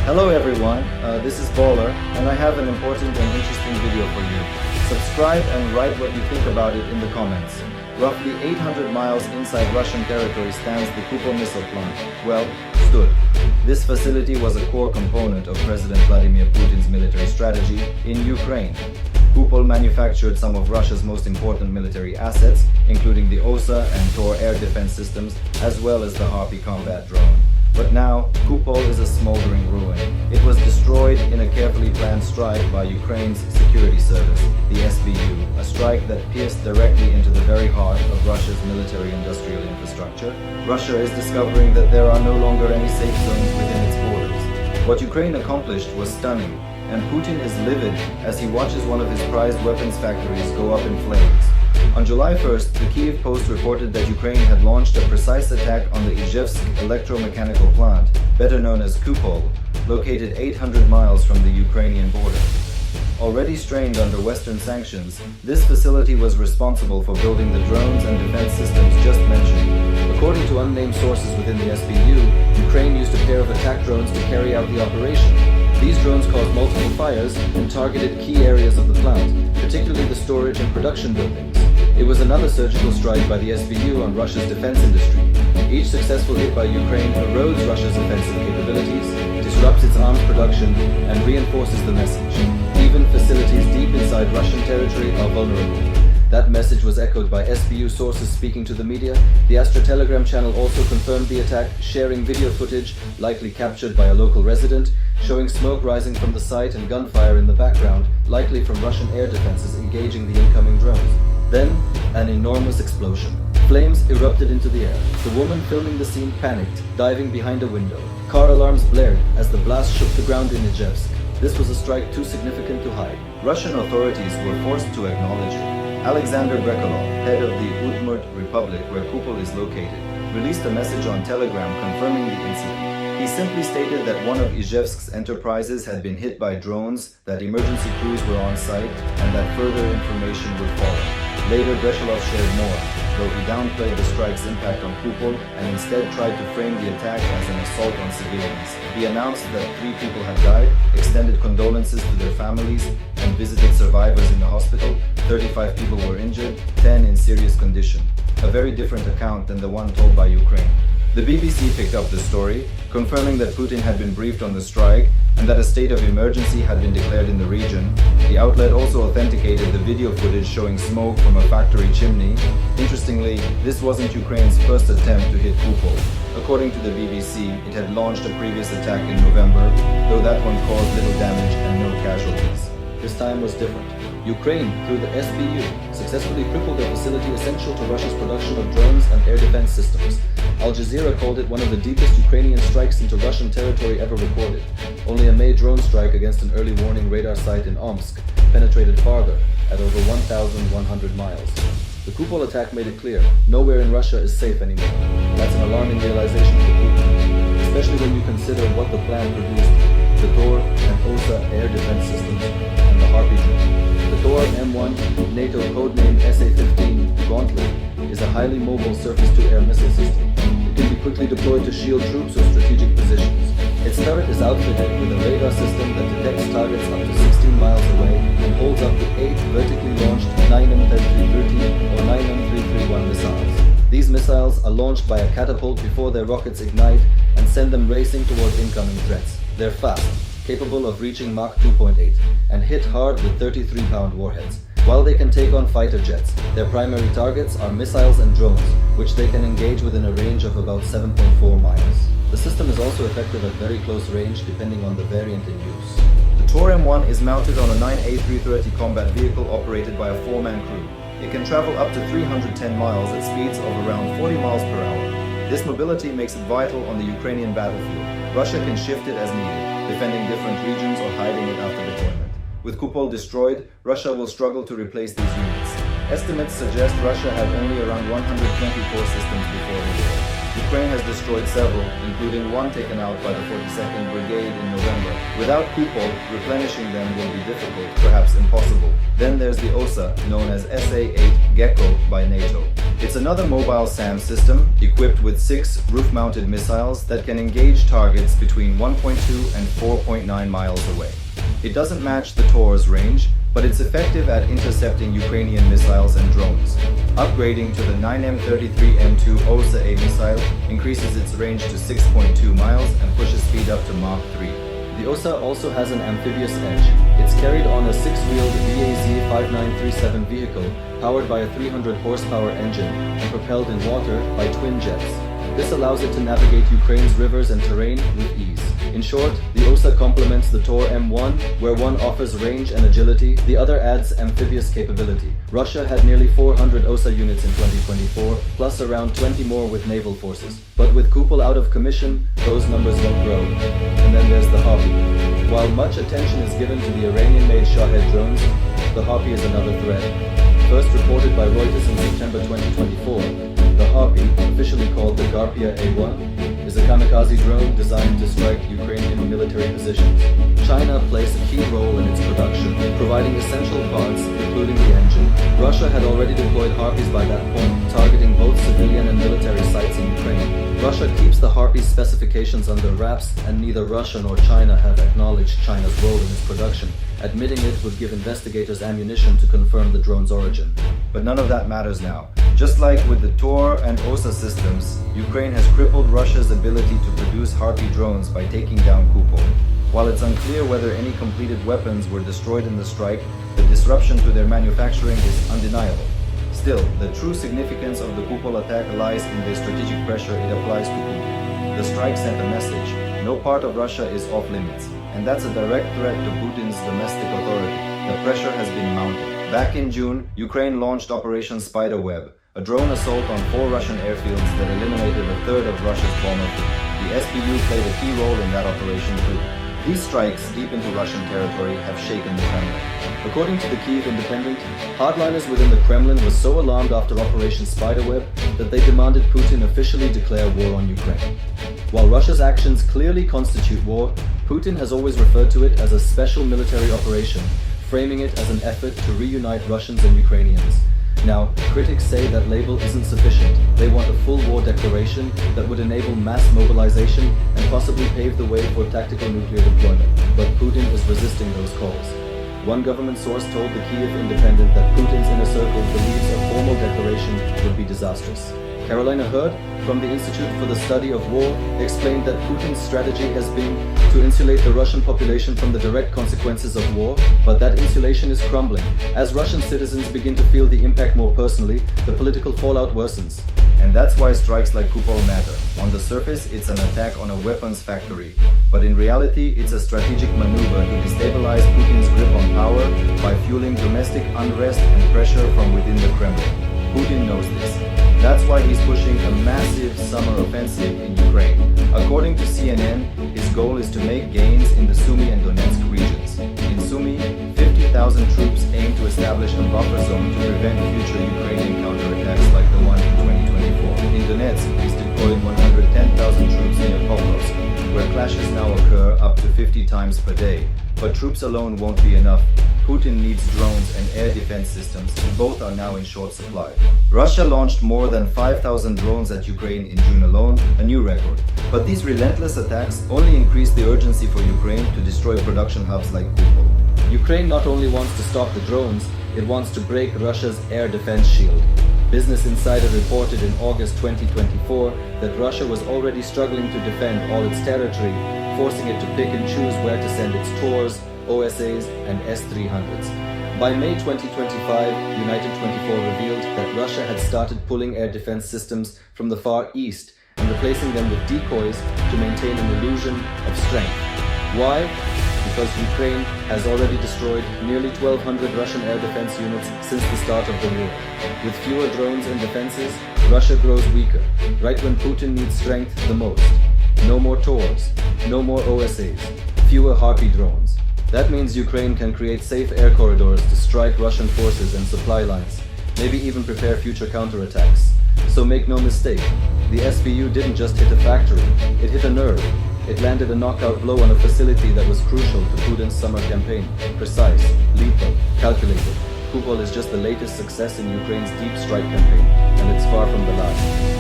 Hello everyone, this is BAWLER, and I have an important and interesting video for you. Subscribe and write what you think about it in the comments. Roughly 800 miles inside Russian territory stands the Kupol missile plant. Well, stood. This facility was a core component of President Vladimir Putin's military strategy in Ukraine. Kupol manufactured some of Russia's most important military assets, including the OSA and TOR air defense systems, as well as the Harpy combat drone. But now, Kupol is a smoldering ruin. It was destroyed in a carefully planned strike by Ukraine's security service, the SBU, a strike that pierced directly into the very heart of Russia's military-industrial infrastructure. Russia is discovering that there are no longer any safe zones within its borders. What Ukraine accomplished was stunning, and Putin is livid as he watches one of his prized weapons factories go up in flames. On July 1st, the Kyiv Post reported that Ukraine had launched a precise attack on the Izhevsk electromechanical plant, better known as Kupol, located 800 miles from the Ukrainian border. Already strained under Western sanctions, this facility was responsible for building the drones and defense systems just mentioned. According to unnamed sources within the SBU, Ukraine used a pair of attack drones to carry out the operation. These drones caused multiple fires and targeted key areas of the plant, particularly the storage and production buildings. It was another surgical strike by the SBU on Russia's defense industry. Each successful hit by Ukraine erodes Russia's offensive capabilities, disrupts its arms production, and reinforces the message. Even facilities deep inside Russian territory are vulnerable. That message was echoed by SBU sources speaking to the media. The Astra Telegram channel also confirmed the attack, sharing video footage, likely captured by a local resident, showing smoke rising from the site and gunfire in the background, likely from Russian air defenses engaging the incoming drones. Then, an enormous explosion. Flames erupted into the air. The woman filming the scene panicked, diving behind a window. Car alarms blared as the blast shook the ground in Izhevsk. This was a strike too significant to hide. Russian authorities were forced to acknowledge it. Alexander Brekolov, head of the Udmurt Republic where Kupol is located, released a message on Telegram confirming the incident. He simply stated that one of Izhevsk's enterprises had been hit by drones, that emergency crews were on site, and that further information would follow. Later, Brekolov shared more, though he downplayed the strike's impact on Kupol and instead tried to frame the attack as an assault on civilians. He announced that 3 people had died, extended condolences to their families, and visited survivors in the hospital. 35 people were injured, 10 in serious condition. A very different account than the one told by Ukraine. The BBC picked up the story, confirming that Putin had been briefed on the strike and that a state of emergency had been declared in the region. The outlet also authenticated the video footage showing smoke from a factory chimney. Interestingly, this wasn't Ukraine's first attempt to hit Kupol. According to the BBC, it had launched a previous attack in November, though that one caused little damage and no casualties. This time was different. Ukraine, through the SBU, successfully crippled a facility essential to Russia's production of drones and air defense systems. Al Jazeera called it one of the deepest Ukrainian strikes into Russian territory ever recorded. Only a May drone strike against an early warning radar site in Omsk penetrated farther, at over 1,100 miles. The Kupol attack made it clear, nowhere in Russia is safe anymore. That's an alarming realization for Putin, especially when you consider what the plan produced: the TOR and OSA air defense systems and the Harpy drone. The TOR M1, NATO codename SA-15 Gauntlet, is a highly mobile surface-to-air missile system. It can be quickly deployed to shield troops or strategic positions. Its turret is outfitted with a radar system that detects targets up to 16 miles away and holds up to 8 vertically launched 9M3330 or 9M331 missiles. These missiles are launched by a catapult before their rockets ignite and send them racing toward incoming threats. They're fast, capable of reaching Mach 2.8, and hit hard with 33-pound warheads. While they can take on fighter jets, their primary targets are missiles and drones, which they can engage within a range of about 7.4 miles. The system is also effective at very close range depending on the variant in use. The TOR M1 is mounted on a 9A330 combat vehicle operated by a 4-man crew. It can travel up to 310 miles at speeds of around 40 miles per hour. This mobility makes it vital on the Ukrainian battlefield. Russia can shift it as needed, defending different regions or hiding it after deployment. With Kupol destroyed, Russia will struggle to replace these units. Estimates suggest Russia had only around 124 systems before the war. Ukraine has destroyed several, including one taken out by the 42nd Brigade in November. Without Kupol, replenishing them will be difficult, perhaps impossible. Then there's the OSA, known as SA-8 Gecko by NATO. It's another mobile SAM system equipped with 6 roof-mounted missiles that can engage targets between 1.2 and 4.9 miles away. It doesn't match the TOR's range, but it's effective at intercepting Ukrainian missiles and drones. Upgrading to the 9M33M2 OSA missile increases its range to 6.2 miles and pushes speed up to Mach 3. The OSA also has an amphibious edge. It's carried on a 6-wheeled BAZ-5937 vehicle powered by a 300 horsepower engine and propelled in water by twin jets. This allows it to navigate Ukraine's rivers and terrain with ease. In short, the OSA complements the TOR M1, where one offers range and agility, the other adds amphibious capability. Russia had nearly 400 OSA units in 2024, plus around 20 more with naval forces. But with Kupol out of commission, those numbers don't grow. And then there's the Harpy. While much attention is given to the Iranian-made Shahed drones, the Harpy is another threat. First reported by Reuters in September 2024, the Harpy, officially called the Garpia A1, is a kamikaze drone designed to strike Ukrainian military positions. China plays a key role in its production, providing essential parts, including the engine. Russia had already deployed Harpies by that point, targeting both civilian and military sites in Ukraine. Russia keeps the Harpy's specifications under wraps, and neither Russia nor China have acknowledged China's role in its production. Admitting it would give investigators ammunition to confirm the drone's origin. But none of that matters now. Just like with the TOR and OSA systems, Ukraine has crippled Russia's ability to produce Harpy drones by taking down Kupol. While it's unclear whether any completed weapons were destroyed in the strike, the disruption to their manufacturing is undeniable. Still, the true significance of the Kupol attack lies in the strategic pressure it applies to Putin. The strike sent a message: no part of Russia is off limits, and that's a direct threat to Putin's domestic authority. The pressure has been mounting. Back in June, Ukraine launched Operation Spiderweb, a drone assault on 4 Russian airfields that eliminated a third of Russia's bomber fleet. The SBU played a key role in that operation too. These strikes deep into Russian territory have shaken the Kremlin. According to the Kyiv Independent, hardliners within the Kremlin were so alarmed after Operation Spiderweb that they demanded Putin officially declare war on Ukraine. While Russia's actions clearly constitute war, Putin has always referred to it as a special military operation, framing it as an effort to reunite Russians and Ukrainians. Now, critics say that label isn't sufficient. They want a full war declaration that would enable mass mobilization and possibly pave the way for tactical nuclear deployment. But Putin is resisting those calls. One government source told the Kyiv Independent that Putin's inner circle believes a formal declaration would be disastrous. Carolina Hurd, from the Institute for the Study of War, explained that Putin's strategy has been to insulate the Russian population from the direct consequences of war, but that insulation is crumbling. As Russian citizens begin to feel the impact more personally, the political fallout worsens. And that's why strikes like Kupol matter. On the surface, it's an attack on a weapons factory, but in reality, it's a strategic maneuver to destabilize Putin's grip on power by fueling domestic unrest and pressure from within the Kremlin. Putin knows this. That's why he's pushing a massive summer offensive in Ukraine. According to CNN, his goal is to make gains in the Sumy and Donetsk regions. In Sumy, 50,000 troops aim to establish a buffer zone to prevent future Ukrainian counterattacks like the one in 2024. In Donetsk, he's deployed 110,000 troops near Pokrovsk, where clashes now occur up to 50 times per day. But troops alone won't be enough. Putin needs drones and air defense systems, and both are now in short supply. Russia launched more than 5,000 drones at Ukraine in June alone, a new record. But these relentless attacks only increase the urgency for Ukraine to destroy production hubs like Kupol. Ukraine not only wants to stop the drones, it wants to break Russia's air defense shield. Business Insider reported in August 2024 that Russia was already struggling to defend all its territory, forcing it to pick and choose where to send its TORs, OSAs, and S-300s. By May 2025, United 24 revealed that Russia had started pulling air defense systems from the Far East and replacing them with decoys to maintain an illusion of strength. Why? Because Ukraine has already destroyed nearly 1,200 Russian air defense units since the start of the war. With fewer drones and defenses, Russia grows weaker, right when Putin needs strength the most. No more TORs, no more OSAs, fewer Harpy drones. That means Ukraine can create safe air corridors to strike Russian forces and supply lines, maybe even prepare future counterattacks. So make no mistake, the SBU didn't just hit a factory, it hit a nerve. It landed a knockout blow on a facility that was crucial to Putin's summer campaign. Precise, lethal, calculated. Kupol is just the latest success in Ukraine's deep strike campaign, and it's far from the last.